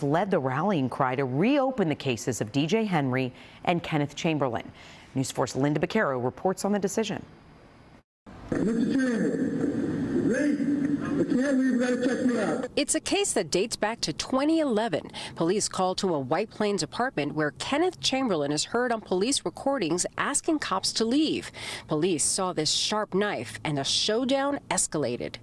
led the rallying cry to reopen the cases of DJ Henry and Kenneth Chamberlain. News 4's Linda Baccaro reports on the decision. It's a case that dates back to 2011. Police called to a White Plains apartment where Kenneth Chamberlain is heard on police recordings asking cops to leave. Police saw this sharp knife and a showdown escalated.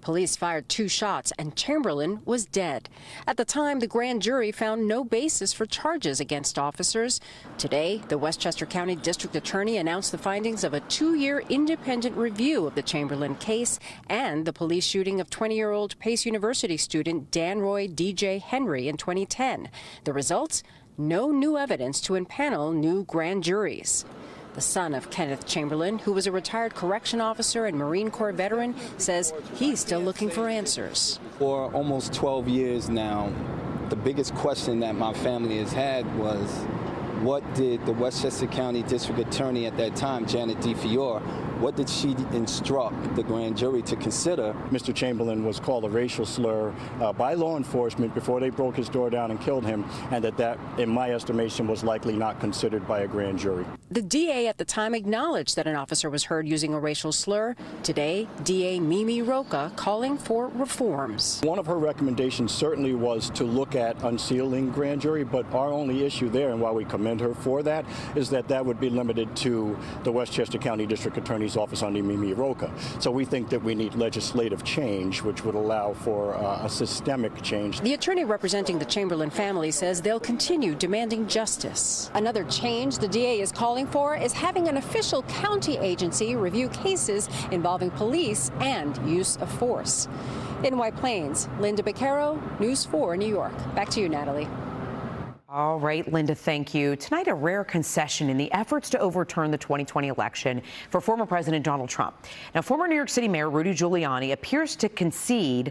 Police fired 2 shots and Chamberlain was dead. At the time, the grand jury found no basis for charges against officers. Today, the Westchester County District Attorney announced the findings of a 2-year independent review of the Chamberlain case and the police shooting of 20-year-old Pace University student Danroy DJ Henry in 2010. The results? No new evidence to impanel new grand juries. The son of Kenneth Chamberlain, who was a retired correction officer and Marine Corps veteran, says he's still looking for answers. For almost 12 years now, the biggest question that my family has had was, what did the Westchester County District Attorney at that time, Janet DeFiore, what did she instruct the grand jury to consider? Mr. Chamberlain was called a racial slur by law enforcement before they broke his door down and killed him, and that, in my estimation, was likely not considered by a grand jury. The DA at the time acknowledged that an officer was heard using a racial slur. Today, DA Mimi Roca calling for reforms. One of her recommendations certainly was to look at unsealing grand jury, but our only issue there, and why we commend her for that, is that that would be limited to the Westchester County District Attorney's Office under Mimi Roca. So we think that we need legislative change, which would allow for a systemic change. The attorney representing the Chamberlain family says they'll continue demanding justice. Another change the DA is calling for is having an official county agency review cases involving police and use of force. In White Plains, Linda Baccaro, News 4, New York. Back to you, Natalie. All right, Linda, thank you. Tonight, a rare concession in the efforts to overturn the 2020 election for former President Donald Trump. Now, former New York City Mayor Rudy Giuliani appears to concede